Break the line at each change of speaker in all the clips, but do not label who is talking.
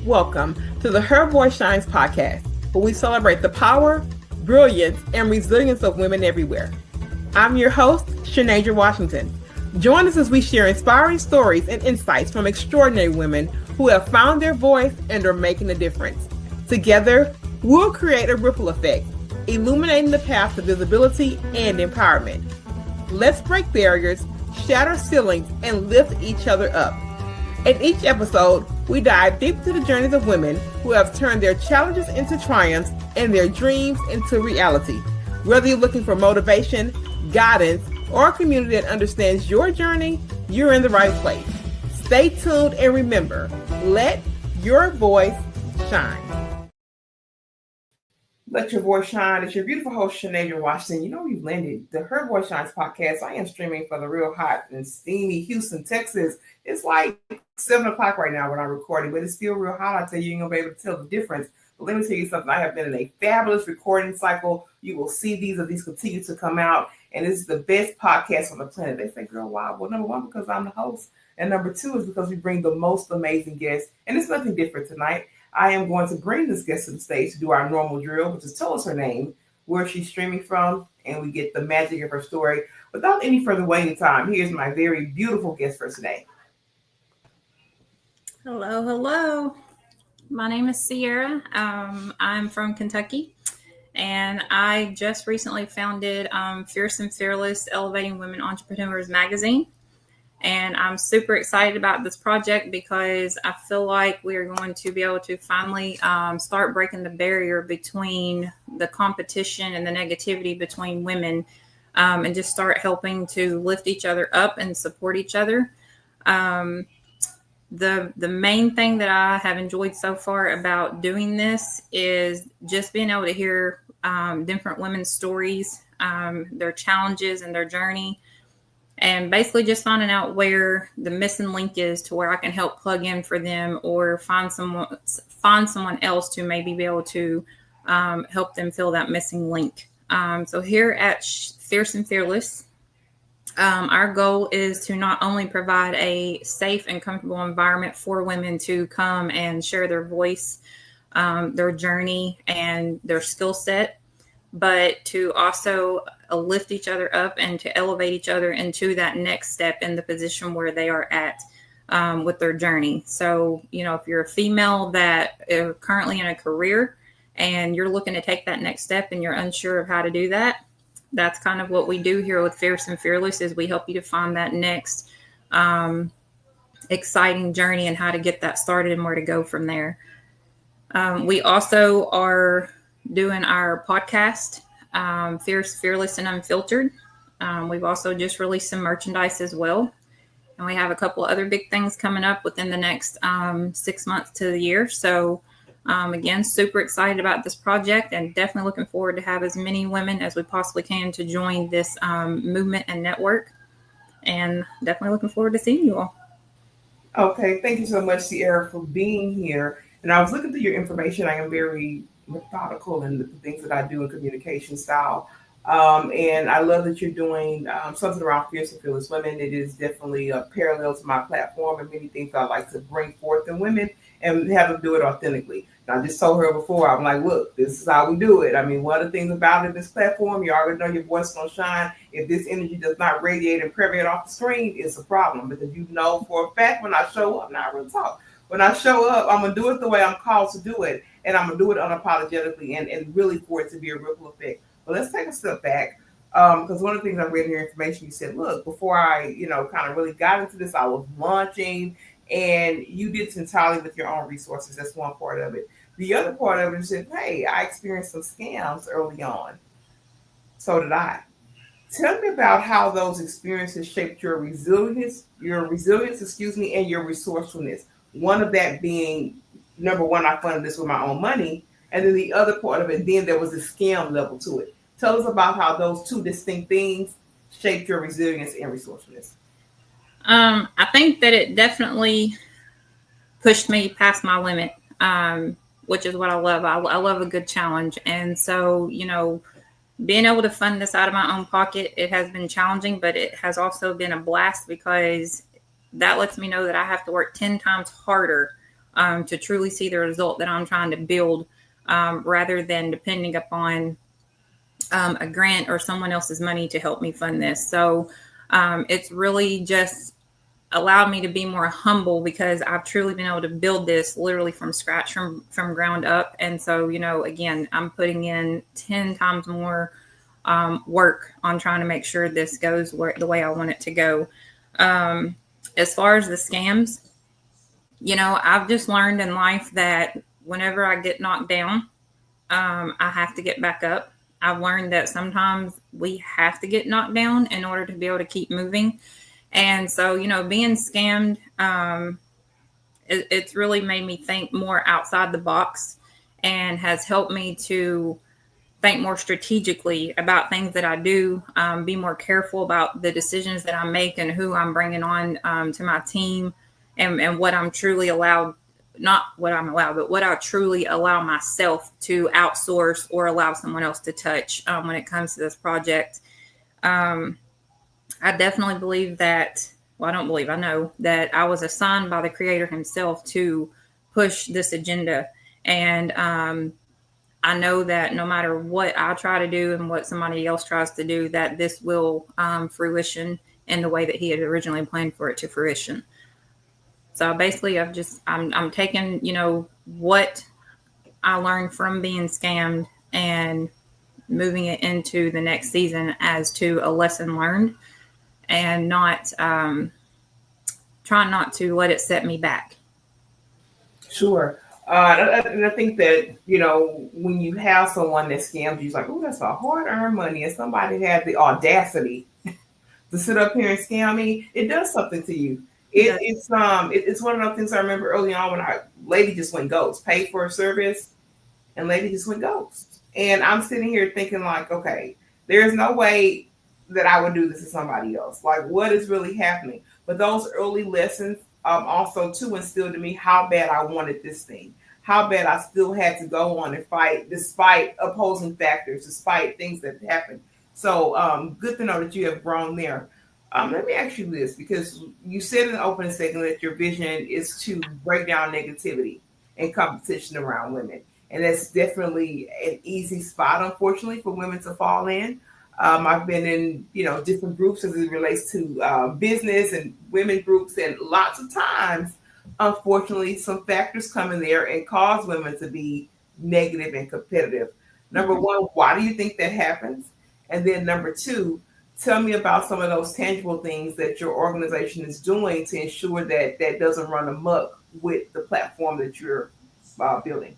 Welcome to the Her Voice Shines podcast, where we celebrate the power, brilliance, and resilience of women everywhere. I'm your host, Shanasia Washington. Join us as we share inspiring stories and insights from extraordinary women who have found their voice and are making a difference. Together, we'll create a ripple effect, illuminating the path to visibility and empowerment. Let's break barriers, shatter ceilings, and lift each other up. In each episode, we dive deep into the journeys of women who have turned their challenges into triumphs and their dreams into reality. Whether you're looking for motivation, guidance, or a community that understands your journey, you're in the right place. Stay tuned and remember, let your voice shine. Let your voice shine. It's your beautiful host, Shanasia Washington. You know you've landed the Her Voice Shines podcast. I am streaming for the real hot and steamy Houston, Texas. It's like 7 o'clock right now when I'm recording, but it's still real hot. I tell you, you're going to be able to tell the difference. But let me tell you something. I have been in a fabulous recording cycle. You will see these as these continue to come out. And this is the best podcast on the planet. They say, girl, why? Well, number one, because I'm the host. And number two is because we bring the most amazing guests. And it's nothing different tonight. I am going to bring this guest to the stage to do our normal drill, which is tell us her name, where she's streaming from, and we get the magic of her story. Without any further waiting time, here's my very beautiful guest for today.
Hello. My name is Ciara. I'm from Kentucky, and I just recently founded Fierce and Fearless Elevating Women Entrepreneurs magazine. And I'm super excited about this project because I feel like we are going to be able to finally start breaking the barrier between the competition and the negativity between women, and just start helping to lift each other up and support each other. The main thing that I have enjoyed so far about doing this is just being able to hear different women's stories, their challenges and their journey. And basically just finding out where the missing link is to where I can help plug in for them or find someone else to maybe be able to help them fill that missing link. So here at Fierce and Fearless, our goal is to not only provide a safe and comfortable environment for women to come and share their voice, their journey, and their skill set, but to also lift each other up and to elevate each other into that next step in the position where they are at with their journey. So, if you're a female that are currently in a career and you're looking to take that next step and you're unsure of how to do that, that's kind of what we do here with Fierce and Fearless is we help you to find that next exciting journey and how to get that started and where to go from there. We also are doing our podcast, Fierce, Fearless, and Unfiltered. We've also just released some merchandise as well. And we have a couple other big things coming up within the next 6 months to the year. So again, super excited about this project and definitely looking forward to have as many women as we possibly can to join this movement and network. And definitely looking forward to seeing you all.
Okay, thank you so much, Ciara, for being here. And I was looking through your information. I am very methodical in the things that I do in communication style. And I love that you're doing something around Fierce and Fearless Women. It is definitely a parallel to my platform and many things I like to bring forth in women and have them do it authentically. And I just told her before, I'm like, look, this is how we do it. I mean, one of the things about it, this platform, you already know your voice is going to shine. If this energy does not radiate and permeate off the screen, it's a problem because you know for a fact when I show up, not real talk, when I show up, I'm going to do it the way I'm called to do it. And I'm going to do it unapologetically and really for it to be a ripple effect. But let's take a step back because one of the things I read in your information, you said, look, before I, kind of really got into this, I was launching and you did this entirely with your own resources. That's one part of it. The other part of it is that, hey, I experienced some scams early on. So did I. Tell me about how those experiences shaped your resilience, and your resourcefulness. One of that being, number one, I funded this with my own money. And then the other part of it, then there was a scam level to it. Tell us about how those two distinct things shaped your resilience and resourcefulness.
I think that it definitely pushed me past my limit, which is what I love. I love a good challenge. And so, being able to fund this out of my own pocket, it has been challenging, but it has also been a blast because that lets me know that I have to work 10 times harder to truly see the result that I'm trying to build, rather than depending upon a grant or someone else's money to help me fund this. So it's really just allowed me to be more humble because I've truly been able to build this literally from scratch, from ground up. And so, again, I'm putting in 10 times more work on trying to make sure this goes the way I want it to go. Um, as far as the scams, I've just learned in life that whenever I get knocked down, I have to get back up. I've learned that sometimes we have to get knocked down in order to be able to keep moving. And so, being scammed, it's really made me think more outside the box and has helped me to think more strategically about things that I do, be more careful about the decisions that I make and who I'm bringing on to my team, and what I'm truly allowed, not what I'm allowed, but what I truly allow myself to outsource or allow someone else to touch when it comes to this project. Um, I definitely believe that, well, I don't believe, I know that I was assigned by the creator himself to push this agenda. And I know that no matter what I try to do and what somebody else tries to do, that this will fruition in the way that he had originally planned for it to fruition. So basically, I'm taking, what I learned from being scammed and moving it into the next season as to a lesson learned, and not trying not to let it set me back.
Sure. And I think that, when you have someone that scams you, it's like, oh, that's a hard earned money. And somebody had the audacity to sit up here and scam me, it does something to you. It's one of those things I remember early on when I lady just went ghost, paid for a service, and lady just went ghost. And I'm sitting here thinking like, okay, there's no way that I would do this to somebody else. Like, what is really happening? But those early lessons also too instilled in me how bad I wanted this thing, how bad I still had to go on and fight despite opposing factors, despite things that happened. So good to know that you have grown there. Let me ask you this, because you said in the opening segment that your vision is to break down negativity and competition around women. And that's definitely an easy spot, unfortunately, for women to fall in. I've been in, different groups as it relates to business and women groups, and lots of times, unfortunately, some factors come in there and cause women to be negative and competitive. Number one, why do you think that happens? And then number two, tell me about some of those tangible things that your organization is doing to ensure that that doesn't run amok with the platform that you're building.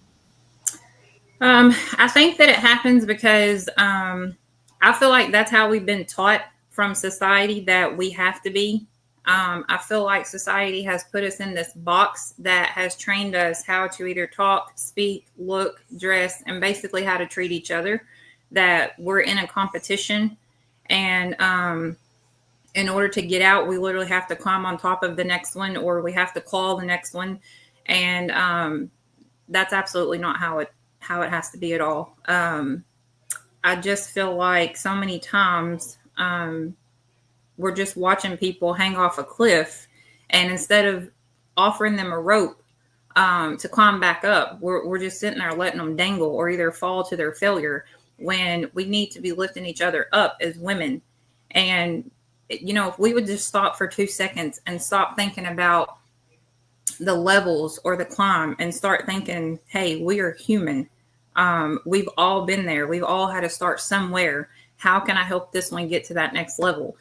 I think that it happens because I feel like that's how we've been taught from society that we have to be. I feel like society has put us in this box that has trained us how to either talk, speak, look, dress, and basically how to treat each other. That we're in a competition, and in order to get out, we literally have to climb on top of the next one, or we have to claw the next one, and that's absolutely not how it has to be at all. I just feel like so many times we're just watching people hang off a cliff, and instead of offering them a rope to climb back up, we're just sitting there letting them dangle or either fall to their failure, when we need to be lifting each other up as women. And, if we would just stop for 2 seconds and stop thinking about the levels or the climb and start thinking, hey, we are human. We've all been there. We've all had to start somewhere. How can I help this one get to that next level?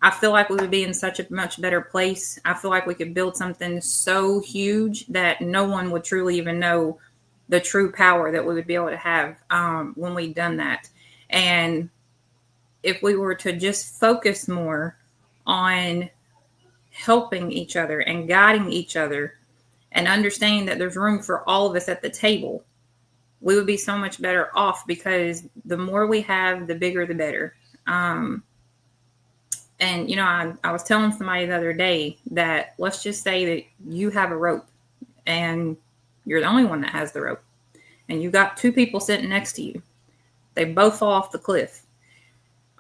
I feel like we would be in such a much better place. I feel like we could build something so huge that no one would truly even know the true power that we would be able to have when we've done that. And if we were to just focus more on helping each other and guiding each other and understanding that there's room for all of us at the table, we would be so much better off, because the more we have, the bigger the better. And, I was telling somebody the other day that let's just say that you have a rope and you're the only one that has the rope, and you got two people sitting next to you. They both fall off the cliff.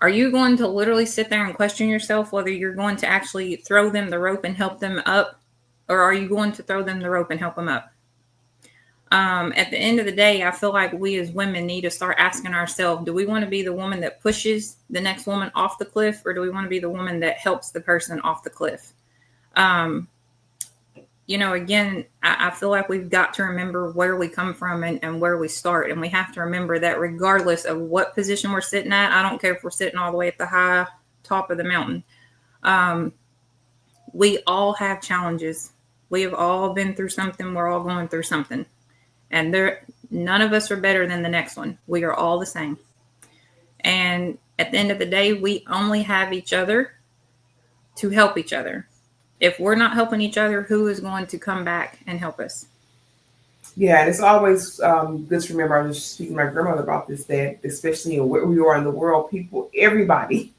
Are you going to literally sit there and question yourself whether you're going to actually throw them the rope and help them up, or are you going to throw them the rope and help them up? At the end of the day, I feel like we as women need to start asking ourselves, do we want to be the woman that pushes the next woman off the cliff, or do we want to be the woman that helps the person off the cliff? Um, again, I feel like we've got to remember where we come from and where we start. And we have to remember that regardless of what position we're sitting at, I don't care if we're sitting all the way at the high top of the mountain. Um, we all have challenges. We have all been through something. We're all going through something. And none of us are better than the next one. We are all the same. And at the end of the day, we only have each other to help each other. If we're not helping each other, who is going to come back and help us?
Yeah, and it's always good to remember. I was just speaking to my grandmother about this, that especially where we are in the world, people, everybody,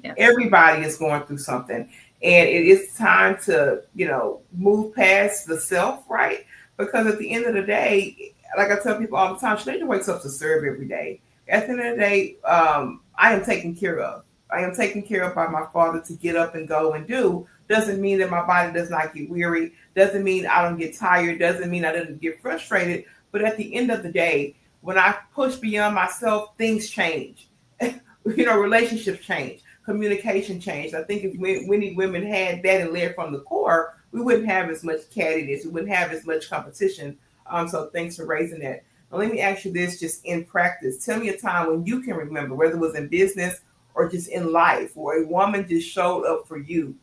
Yes.
everybody is going through something. And it is time to, move past the self, right? Because at the end of the day, like I tell people all the time, Sinead wakes up to serve every day. At the end of the day, I am taken care of. I am taken care of by my Father to get up and go and do. Doesn't mean that my body does not get weary. Doesn't mean I don't get tired. Doesn't mean I didn't get frustrated. But at the end of the day, when I push beyond myself, things change. Relationships change, communication change. I think if many women had that and led from the core, we wouldn't have as much cattiness. We wouldn't have as much competition. So thanks for raising that. Now, let me ask you this, just in practice. Tell me a time when you can remember, whether it was in business or just in life, where a woman just showed up for you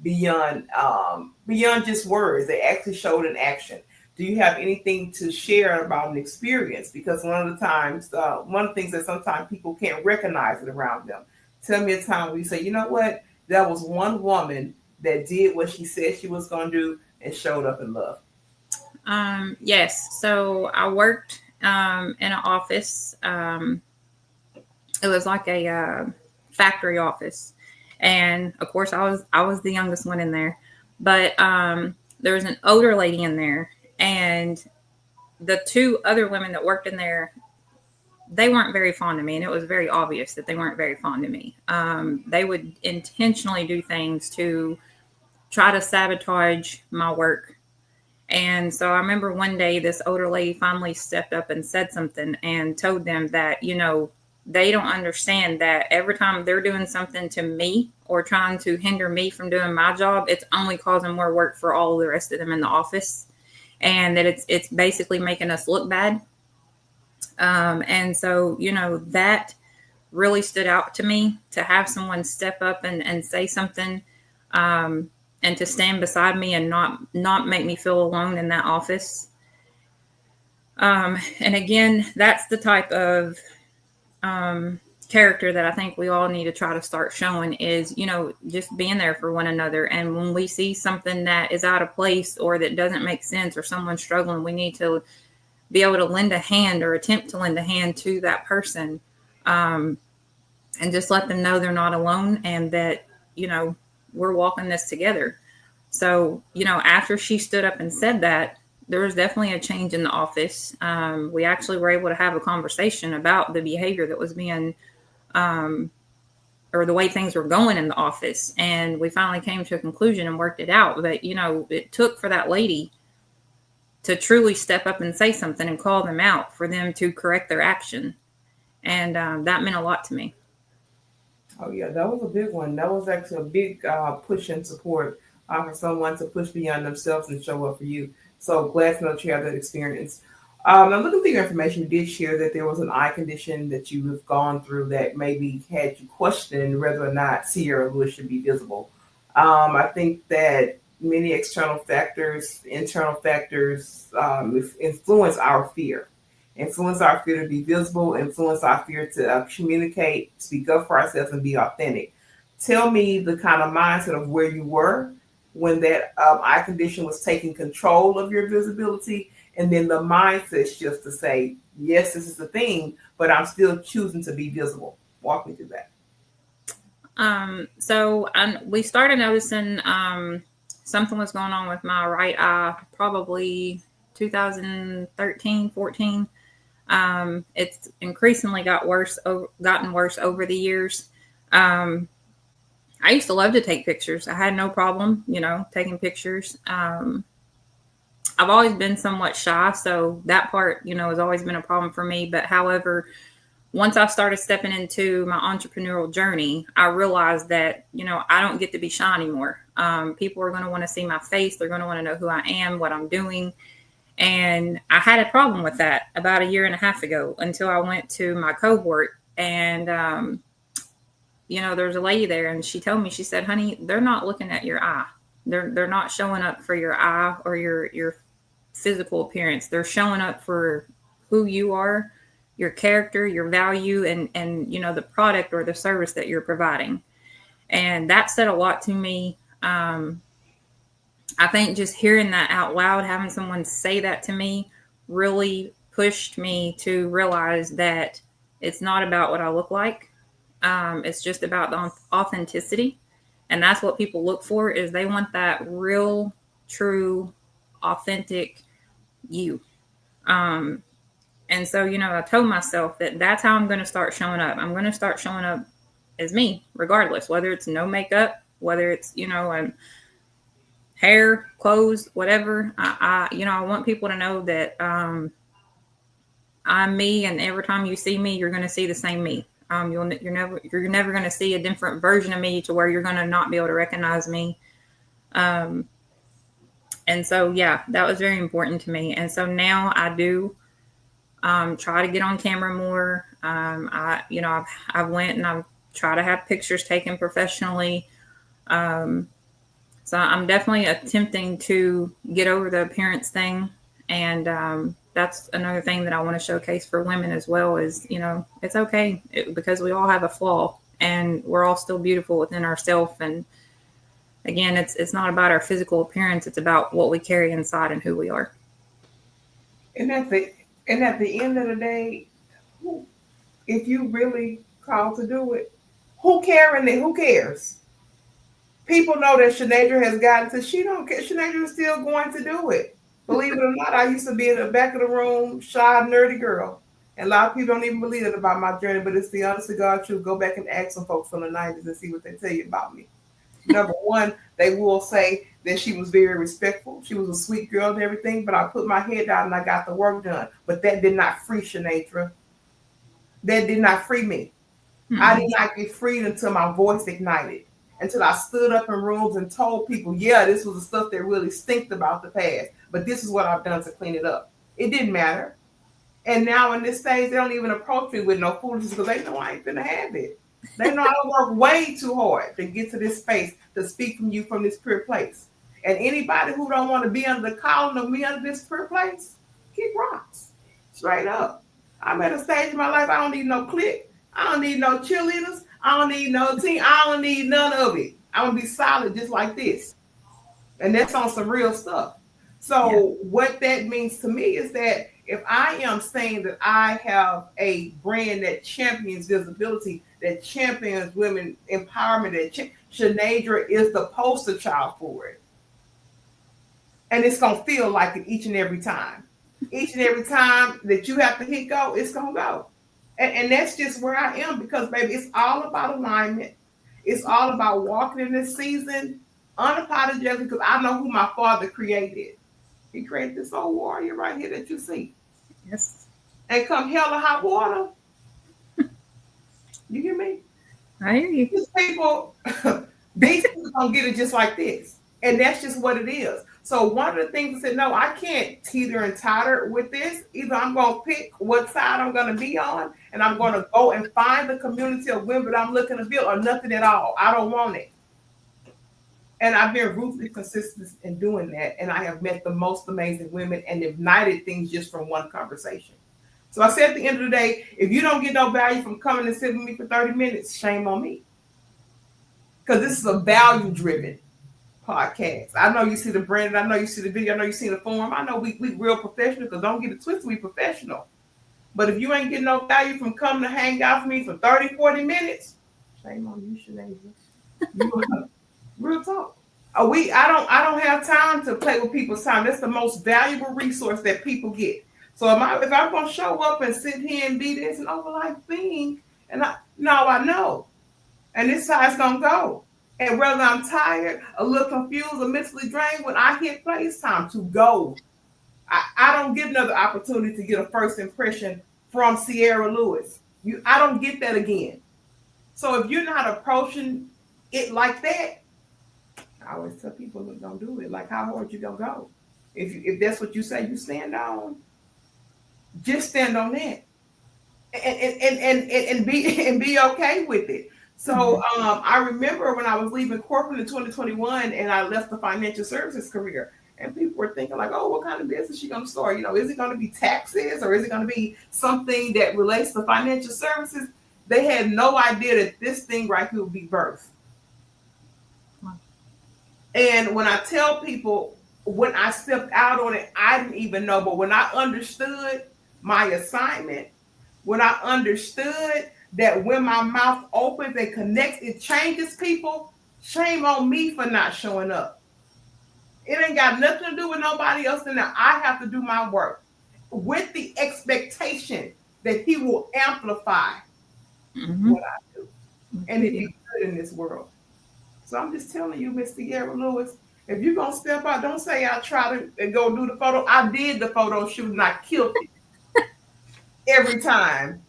beyond just words. They actually showed in action. Do you have anything to share about an experience? Because one of the things that sometimes people can't recognize it around them. Tell me a time where you say, you know what, that was one woman that did what she said she was going to do and showed up in love.
Yes. So I worked in an office. It was like a factory office, and of course I was the youngest one in there. But there was an older lady in there, and the two other women that worked in there, they weren't very fond of me, and it was very obvious that they weren't very fond of me. They would intentionally do things to try to sabotage my work. And so I remember one day this older lady finally stepped up and said something and told them that, they don't understand that every time they're doing something to me or trying to hinder me from doing my job, it's only causing more work for all the rest of them in the office, and that it's basically making us look bad. And so, that really stood out to me, to have someone step up and say something, and to stand beside me and not make me feel alone in that office. And again, that's the type of character that I think we all need to try to start showing, is, just being there for one another. And when we see something that is out of place or that doesn't make sense, or someone struggling, we need to be able to lend a hand or attempt to lend a hand to that person, and just let them know they're not alone, and that, we're walking this together. So, after she stood up and said that, there was definitely a change in the office. We actually were able to have a conversation about the behavior that was being, or the way things were going in the office. And we finally came to a conclusion and worked it out. But, it took for that lady to truly step up and say something and call them out for them to correct their action. And that meant a lot to me.
Oh yeah, that was a big one. That was actually a big push and support for someone to push beyond themselves and show up for you. So glad to know that you have that experience. Now, looking through your information, you did share that there was an eye condition that you have gone through that maybe had you question whether or not Ciara Lewis should be visible. I think that many external factors, internal factors influence our fear. Influence our fear to be visible, influence our fear to communicate, speak up for ourselves, and be authentic. Tell me the kind of mindset of where you were when that eye condition was taking control of your visibility, and then the mindset shift to say, yes, this is the thing, but I'm still choosing to be visible. Walk me through that.
So we started noticing something was going on with my right eye, probably 2013, 14. It's increasingly gotten worse over the years. I used to love to take pictures. I had no problem, taking pictures. I've always been somewhat shy, so that part, has always been a problem for me. But however, once I started stepping into my entrepreneurial journey, I realized that, I don't get to be shy anymore. People are going to want to see my face. They're going to want to know who I am, what I'm doing. And I had a problem with that about a year and a half ago until I went to my cohort. And, there's a lady there and she told me, she said, honey, they're not looking at your eye. They're not showing up for your eye or your physical appearance. They're showing up for who you are, your character, your value, and the product or the service that you're providing. And that said a lot to me. I think just hearing that out loud, having someone say that to me, really pushed me to realize that it's not about what I look like. It's just about the authenticity, and that's what people look for. Is they want that real, true, authentic you. Um, and so, I told myself that that's how I'm going to start showing up. I'm going to start showing up as me, regardless, whether it's no makeup, whether it's, hair, clothes, whatever. I want people to know that I'm me, and every time you see me, you're going to see the same me. You're never going to see a different version of me to where you're going to not be able to recognize me. And so, yeah, that was very important to me. And so now I do try to get on camera more. I've went and I've tried to have pictures taken professionally. So I'm definitely attempting to get over the appearance thing. And that's another thing that I want to showcase for women as well is, it's okay because we all have a flaw and we're all still beautiful within ourselves. And again, it's not about our physical appearance. It's about what we carry inside and who we are.
And at the end of the day, if you really called to do it, who caring it? Who cares? People know that Shanadra has gotten to, she don't care. Shanadra is still going to do it. Believe it or not, I used to be in the back of the room, shy, nerdy girl. And a lot of people don't even believe it about my journey, but it's the honest to God truth. Go back and ask some folks from the 90s and see what they tell you about me. Number one, they will say that she was very respectful. She was a sweet girl and everything, but I put my head down and I got the work done. But that did not free Shanadra. That did not free me. Mm-hmm. I did not get freed until my voice ignited. Until I stood up in rooms and told people, yeah, this was the stuff that really stinked about the past, but this is what I've done to clean it up. It didn't matter. And now in this stage, they don't even approach me with no foolishness because they know I ain't gonna have it. They know I work way too hard to get to this space, to speak from you from this pure place. And anybody who don't want to be under the calling of me under this pure place, kick rocks. Straight up. I'm at a stage in my life, I don't need no clique. I don't need no cheerleaders. I don't need no team. I don't need none of it. I'm going to be solid just like this. And that's on some real stuff. So what that means to me is that if I am saying that I have a brand that champions visibility, that champions women empowerment, that Shanadra is the poster child for it. And it's going to feel like it each and every time. Each and every time that you have to hit go, it's going to go. And that's just where I am because, baby, it's all about alignment. It's all about walking in this season unapologetically because I know who my father created. He created this old warrior right here that you see.
Yes.
And come hell or hot water. You hear me?
I hear you.
These people don't get it just like this. And that's just what it is. So one of the things I said, no, I can't teeter and totter with this. Either I'm going to pick what side I'm going to be on, and I'm going to go and find the community of women that I'm looking to build, or nothing at all. I don't want it. And I've been ruthlessly consistent in doing that. And I have met the most amazing women and ignited things just from one conversation. So I said at the end of the day, if you don't get no value from coming and sitting with me for 30 minutes, shame on me. Because this is a value-driven podcast. I know you see the brand, I know you see the video, I know you see the form. I know we real professional because don't get it twisted, we professional. But if you ain't getting no value from coming to hang out with me for 30, 40 minutes, shame on you, Shanadra. Real talk. I don't have time to play with people's time. That's the most valuable resource that people get. So if I'm gonna show up and sit here and be this and over like thing, and I know. And this is how it's gonna go. And whether I'm tired, a little confused, or mentally drained, when I hit play, it's time to go. I don't get another opportunity to get a first impression from Ciara Lewis. I don't get that again. So if you're not approaching it like that, I always tell people, look, don't do it. Like, how hard you gonna go? If that's what you say you stand on, just stand on that, and be and be okay with it. So
Mhm.
I remember when I was leaving corporate in 2021, and I left the financial services career, and people were thinking like, oh, what kind of business she gonna start? Is it gonna be taxes, or is it gonna be something that relates to financial services? They had no idea that this thing right here would be birth. And when I tell people, when I stepped out on it, I didn't even know. But when I understood my assignment, when I understood that when my mouth opens and connects, it changes people, shame on me for not showing up. It ain't got nothing to do with nobody else. And I have to do my work with the expectation that he will amplify
Mhm.
what I do and it be good in this world. So I'm just telling you, Mr. Ciara Lewis, if you're gonna step out, don't say I try to and go do the photo. I did the photo shoot and I killed it every time.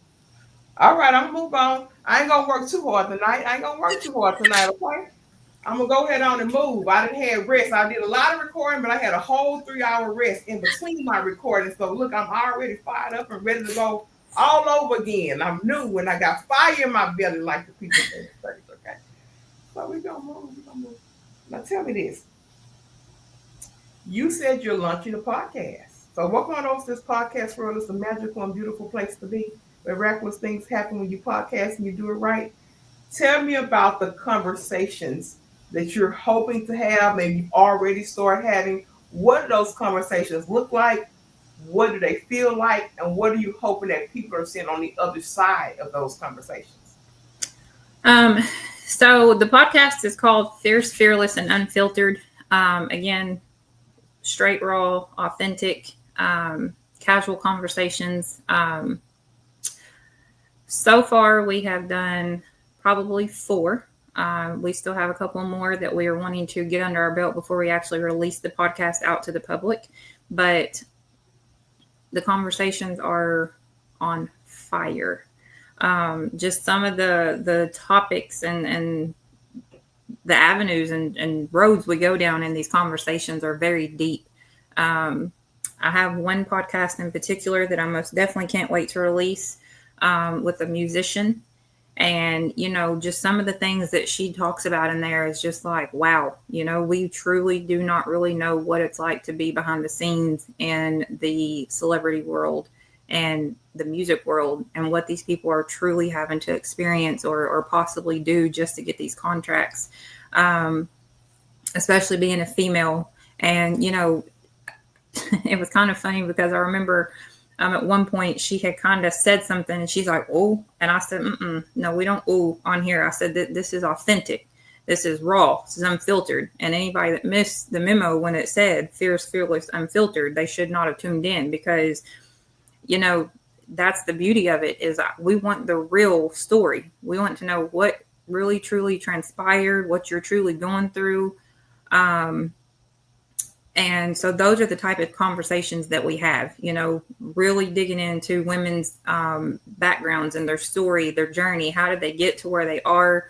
All right, I'm gonna move on. I ain't gonna work too hard tonight. I ain't gonna work too hard tonight, okay? I'm gonna go ahead on and move. I didn't have rest. I did a lot of recording, but I had a whole 3 hour rest in between my recording. So look, I'm already fired up and ready to go all over again. I'm new when I got fire in my belly, like the people say. Okay. So we're gonna move. We're gonna move. Now tell me this. You said you're launching a podcast. So welcome on over to this podcast world. It's a magical and beautiful place to be. Miraculous things happen when you podcast and you do it right. Tell me about the conversations that you're hoping to have, maybe you've already started having. What do those conversations look like? What do they feel like? And what are you hoping that people are seeing on the other side of those conversations?
Um, so the podcast is called Fierce, Fearless, and Unfiltered. Again, straight, raw, authentic, casual conversations. So far, we have done probably four. We still have a couple more that we are wanting to get under our belt before we actually release the podcast out to the public. But the conversations are on fire. Just some of the topics and the avenues and roads we go down in these conversations are very deep. I have one podcast in particular that I most definitely can't wait to release, with a musician. And, just some of the things that she talks about in there is just like, wow, we truly do not really know what it's like to be behind the scenes in the celebrity world and the music world, and what these people are truly having to experience or possibly do just to get these contracts, um, especially being a female. And, it was kind of funny because I remember, at one point she had kind of said something and she's like, oh, and I said, no, we don't ooh on here. I said that this is authentic. This is raw. This is unfiltered. And anybody that missed the memo when it said fierce, fearless, unfiltered, they should not have tuned in, because, that's the beauty of it, is we want the real story. We want to know what really truly transpired, what you're truly going through. And so those are the type of conversations that we have, really digging into women's backgrounds and their story, their journey. How did they get to where they are?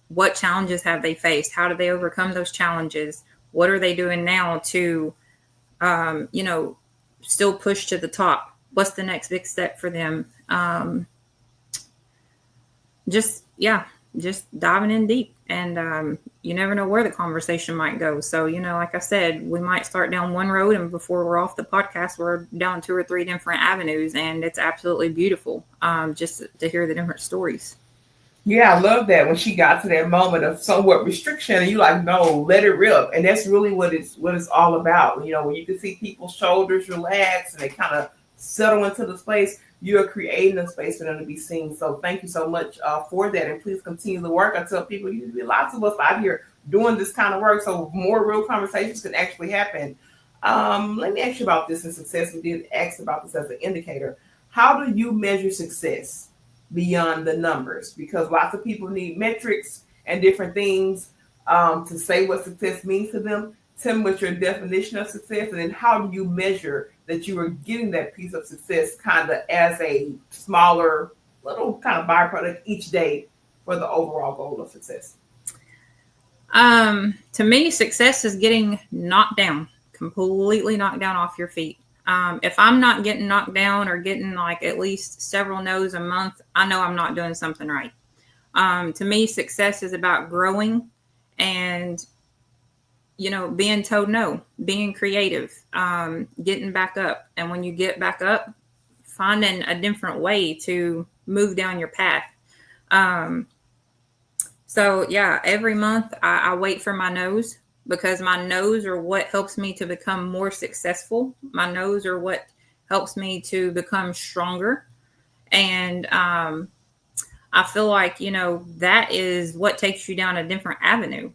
What challenges have they faced? How do they overcome those challenges? What are they doing now to, still push to the top? What's the next big step for them? Just, yeah, just diving in deep. And you never know where the conversation might go. So, like I said, we might start down one road, and before we're off the podcast, we're down 2 or 3 different avenues, and it's absolutely beautiful, just to hear the different stories.
Yeah, I love that when she got to that moment of somewhat restriction, and you like, no, let it rip. And that's really what it's all about. When you can see people's shoulders relax and they kind of settle into the space, you're creating a space for them to be seen. So thank you so much for that. And please continue the work. I tell people, you need to be lots of us out here doing this kind of work so more real conversations can actually happen. Let me ask you about this in success. We did ask about this as an indicator. How do you measure success beyond the numbers? Because lots of people need metrics and different things to say what success means to them. Tell me what your definition of success, and then how do you measure that you are getting that piece of success kind of as a smaller little kind of byproduct each day for the overall goal of success?
To me, success is getting knocked down, completely knocked down off your feet. If I'm not getting knocked down or getting like at least several no's a month, I know I'm not doing something right. To me, success is about growing and, being told no, being creative, getting back up. And when you get back up, finding a different way to move down your path. Um, So yeah, every month I wait for my no's because my no's are what helps me to become more successful. My no's are what helps me to become stronger. And I feel like, that is what takes you down a different avenue,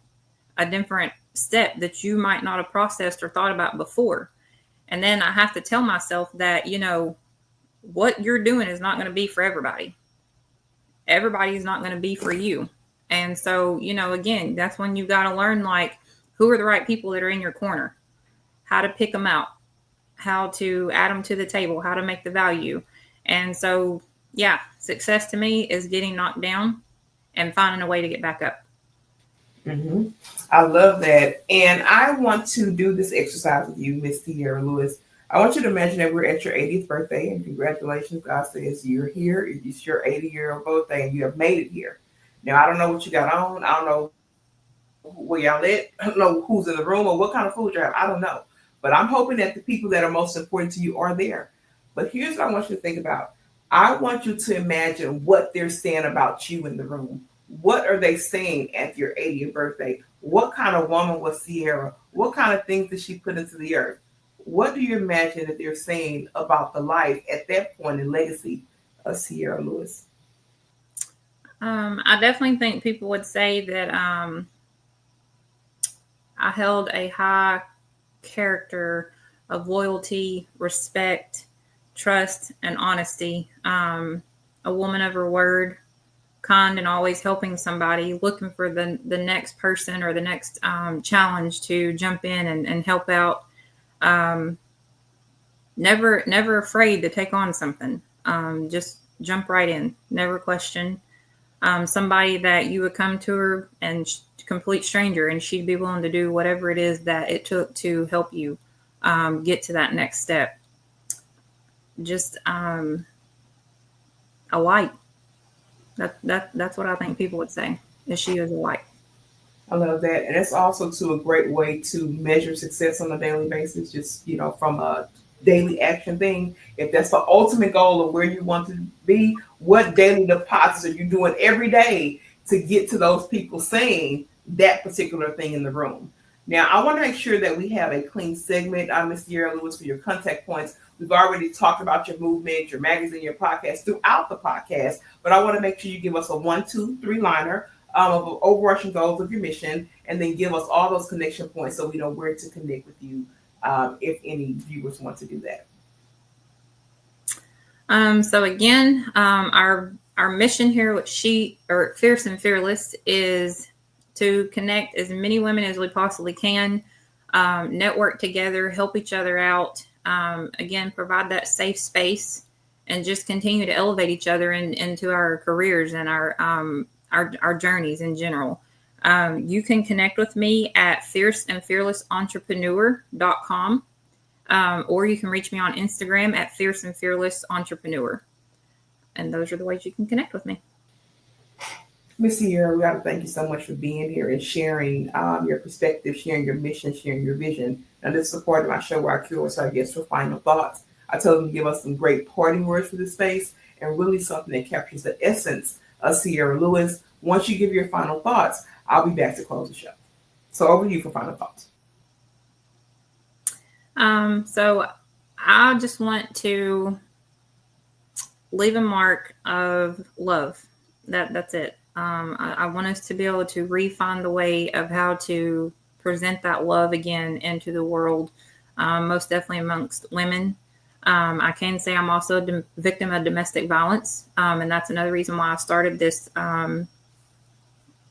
a different step that you might not have processed or thought about before. And then I have to tell myself that, what you're doing is not going to be for everybody. Everybody's not going to be for you. And so, again, that's when you got to learn, like, who are the right people that are in your corner, how to pick them out, how to add them to the table, how to make the value. And so, yeah, success to me is getting knocked down and finding a way to get back up.
Mm-hmm. I love that. And I want to do this exercise with you, Miss Ciara Lewis. I want you to imagine that we're at your 80th birthday, and congratulations. God says you're here. It's your 80-year-old birthday, and you have made it here. Now, I don't know what you got on. I don't know where y'all at. I don't know who's in the room or what kind of food you have. I don't know. But I'm hoping that the people that are most important to you are there. But here's what I want you to think about. I want you to imagine what they're saying about you in the room. What are they saying at your 80th birthday? What kind of woman was Ciara? What kind of things did she put into the earth? What do you imagine that they're saying about the life at that point in legacy of Ciara Lewis?
I definitely think people would say that I held a high character of loyalty, respect, trust, and honesty. A woman of her word, kind and always helping somebody, looking for the next person or the next challenge to jump in and help out. Never afraid to take on something. Just jump right in, never question. Somebody that you would come to her and complete stranger, and she'd be willing to do whatever it is that it took to help you get to that next step. Just a light. That's what I think people would say. Is she is a light.
I love that. And it's also too a great way to measure success on a daily basis, just from a daily action thing. If that's the ultimate goal of where you want to be, what daily deposits are you doing every day to get to those people saying that particular thing in the room? Now, I want to make sure that we have a clean segment, Ms. Ciara Lewis, for your contact points. We've already talked about your movement, your magazine, your podcast throughout the podcast, but I want to make sure you give us a 1, 2, 3 liner of overarching goals of your mission, and then give us all those connection points so we know where to connect with you if any viewers want to do that.
So again, our mission here with Fierce and Fearless is to connect as many women as we possibly can, network together, help each other out. Again, provide that safe space, and just continue to elevate each other into our careers and our journeys in general. You can connect with me at fierceandfearlessentrepreneur.com, or you can reach me on Instagram at fierceandfearlessentrepreneur. And those are the ways you can connect with me.
Miss Ciara, we got to thank you so much for being here and sharing your perspective, sharing your mission, sharing your vision. And this is a part of my show where I curious our guests for final thoughts. I tell them to give us some great parting words for this space and really something that captures the essence of Ciara Lewis. Once you give your final thoughts, I'll be back to close the show. So over to you for final thoughts.
So I just want to leave a mark of love. That's it. I want us to be able to refine the way of how to present that love again into the world, most definitely amongst women. I can say I'm also a victim of domestic violence, and that's another reason why I started this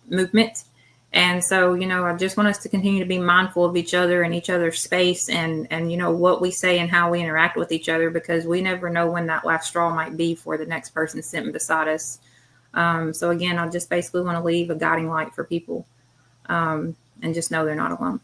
movement. And so, I just want us to continue to be mindful of each other and each other's space, and what we say and how we interact with each other, because we never know when that last straw might be for the next person sitting beside us. So again, I just basically want to leave a guiding light for people, and just know they're not alone.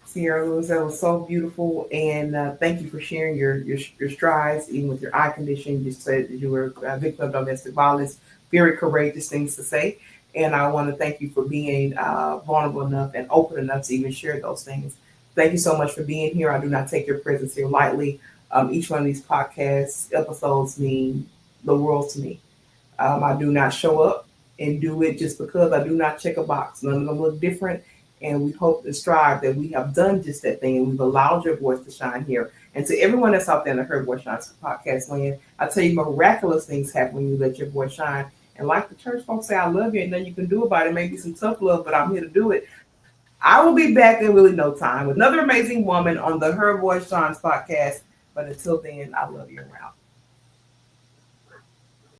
Sierra Lewis, that was so beautiful, and thank you for sharing your strides, even with your eye condition. You said that you were a victim of domestic violence. Very courageous things to say, and I want to thank you for being vulnerable enough and open enough to even share those things. Thank you so much for being here. I do not take your presence here lightly. Each one of these podcast episodes mean the world to me. I do not show up and do it just because. I do not check a box. None of them look different. And we hope and strive that we have done just that thing, and we've allowed your voice to shine here. And to everyone that's out there in the Her Voice Shines podcast land, I tell you, miraculous things happen when you let your voice shine. And like the church folks say, I love you, and nothing you can do about it. Maybe some tough love, but I'm here to do it. I will be back in really no time with another amazing woman on the Her Voice Shines podcast. But until then, I love you around.